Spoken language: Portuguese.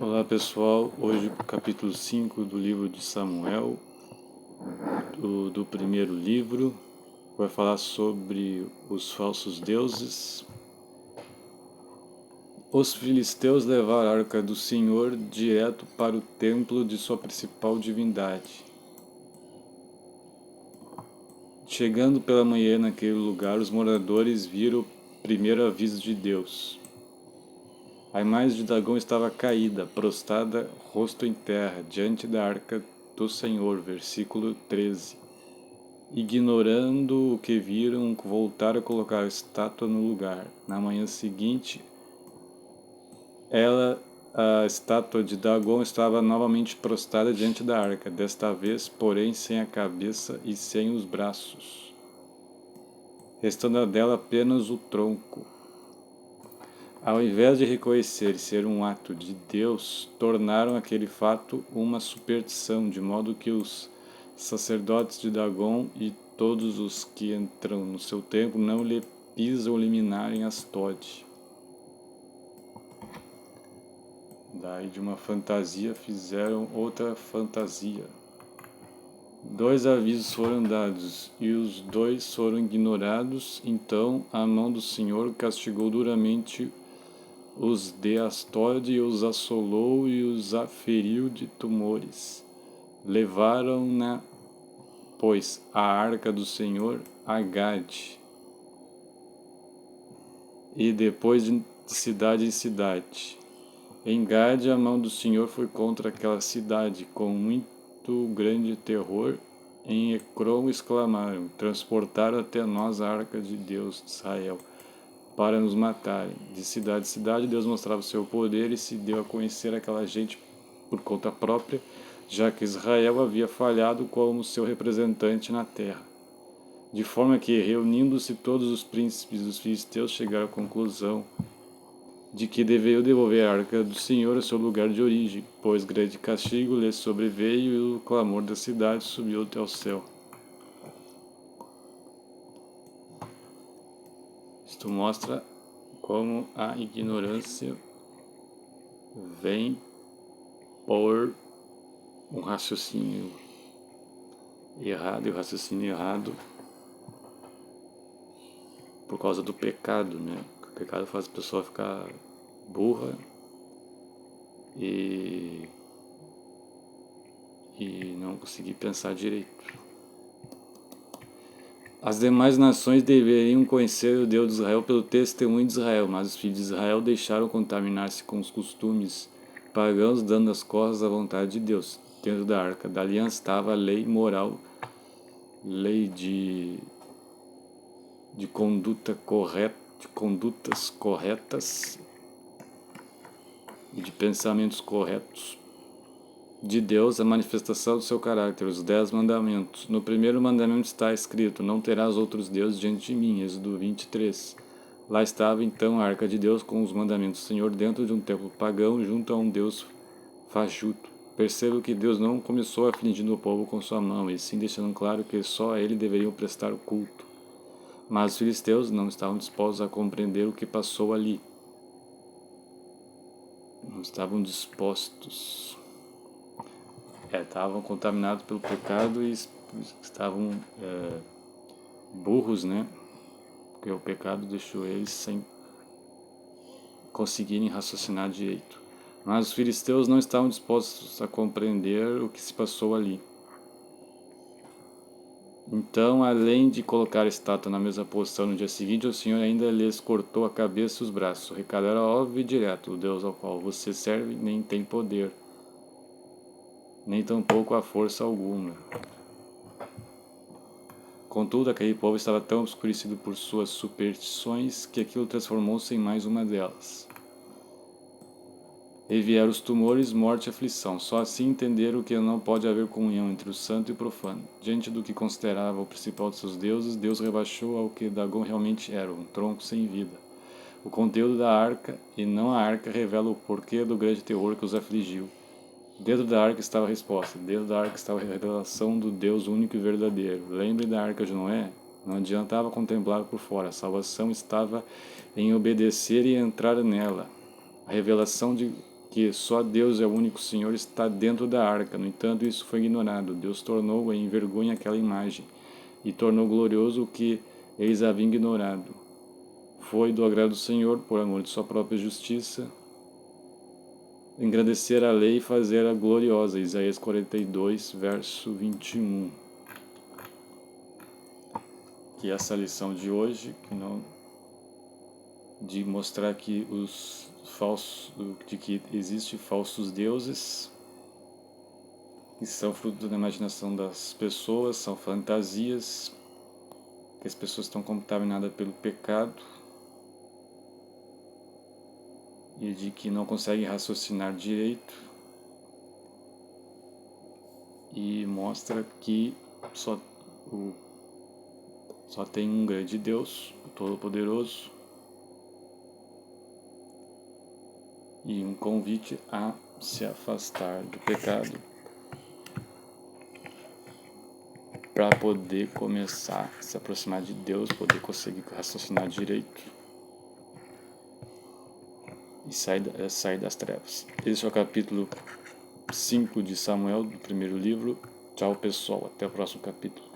Olá pessoal, hoje capítulo 5 do livro de Samuel, do primeiro livro, vai falar sobre os falsos deuses. Os filisteus levaram a arca do Senhor direto para o templo de sua principal divindade. Chegando pela manhã naquele lugar, os moradores viram o primeiro aviso de Deus. A imagem de Dagom estava caída, prostrada, rosto em terra, diante da arca do Senhor. Versículo 13. Ignorando o que viram, voltaram a colocar a estátua no lugar. Na manhã seguinte, a estátua de Dagom, estava novamente prostrada diante da arca, desta vez, porém, sem a cabeça e sem os braços, restando dela apenas o tronco. Ao invés de reconhecer e ser um ato de Deus, tornaram aquele fato uma superstição, de modo que os sacerdotes de Dagom e todos os que entram no seu templo não lhe pisam ou liminarem Astode. Daí de uma fantasia fizeram outra fantasia. 2 avisos foram dados, e os 2 foram ignorados. Então a mão do Senhor castigou duramente os de Astode, e os assolou e os aferiu de tumores. Levaram-na, pois, a arca do Senhor a Gade, e depois de cidade em cidade. Em Gade, a mão do Senhor foi contra aquela cidade, com muito grande terror. Em Ecrom exclamaram: transportaram até nós a arca de Deus de Israel, para nos matarem. De cidade em cidade, Deus mostrava o seu poder e se deu a conhecer aquela gente por conta própria, já que Israel havia falhado como seu representante na terra. De forma que, reunindo-se todos os príncipes dos filisteus, chegaram à conclusão de que deveriam devolver a arca do Senhor ao seu lugar de origem, pois grande castigo lhes sobreveio e o clamor da cidade subiu até o céu. Isto mostra como a ignorância vem por um raciocínio errado, e o raciocínio errado por causa do pecado, né? O pecado faz a pessoa ficar burra e não conseguir pensar direito. As demais nações deveriam conhecer o Deus de Israel pelo testemunho de Israel, mas os filhos de Israel deixaram contaminar-se com os costumes pagãos, dando as costas à vontade de Deus. Dentro da arca da aliança estava a lei moral, lei de condutas corretas e de pensamentos corretos de Deus, a manifestação do seu caráter, os 10 mandamentos. No primeiro mandamento está escrito: não terás outros deuses diante de mim. Êxodo 23. Lá estava então a arca de Deus com os mandamentos do Senhor dentro de um templo pagão junto a um Deus fajuto. Perceba que Deus não começou afligindo o povo com sua mão, e sim deixando claro que só a ele deveriam prestar o culto. Mas os filisteus não estavam dispostos a compreender o que passou ali. Não estavam dispostos. Estavam contaminados pelo pecado e estavam burros, né? Porque o pecado deixou eles sem conseguirem raciocinar direito. Mas os filisteus não estavam dispostos a compreender o que se passou ali. Então, além de colocar a estátua na mesma posição no dia seguinte, o Senhor ainda lhes cortou a cabeça e os braços. O recado era óbvio e direto: o Deus ao qual você serve nem tem poder, nem tampouco a força alguma. Contudo, aquele povo estava tão obscurecido por suas superstições que aquilo transformou-se em mais uma delas. E vieram os tumores, morte e aflição. Só assim entenderam que não pode haver comunhão entre o santo e o profano. Diante do que considerava o principal de seus deuses, Deus rebaixou ao que Dagom realmente era, um tronco sem vida. O conteúdo da arca, e não a arca, revela o porquê do grande terror que os afligiu. Dentro da arca estava a resposta. Dentro da arca estava a revelação do Deus único e verdadeiro. Lembre da arca de Noé? Não adiantava contemplar por fora. A salvação estava em obedecer e entrar nela. A revelação de que só Deus é o único Senhor, está dentro da arca. No entanto, isso foi ignorado. Deus tornou em vergonha aquela imagem e tornou glorioso o que eles haviam ignorado. Foi do agrado do Senhor, por amor de sua própria justiça, engrandecer a lei e fazer-a gloriosa. Isaías 42, verso 21. Que essa lição de hoje, de mostrar que que existem falsos deuses, que são fruto da imaginação das pessoas, são fantasias, que as pessoas estão contaminadas pelo pecado e de que não conseguem raciocinar direito, e mostra que só tem um grande Deus, o Todo-Poderoso, e um convite a se afastar do pecado para poder começar a se aproximar de Deus, poder conseguir raciocinar direito e sair das trevas. Esse é o capítulo 5 de Samuel, do primeiro livro. Tchau, pessoal. Até o próximo capítulo.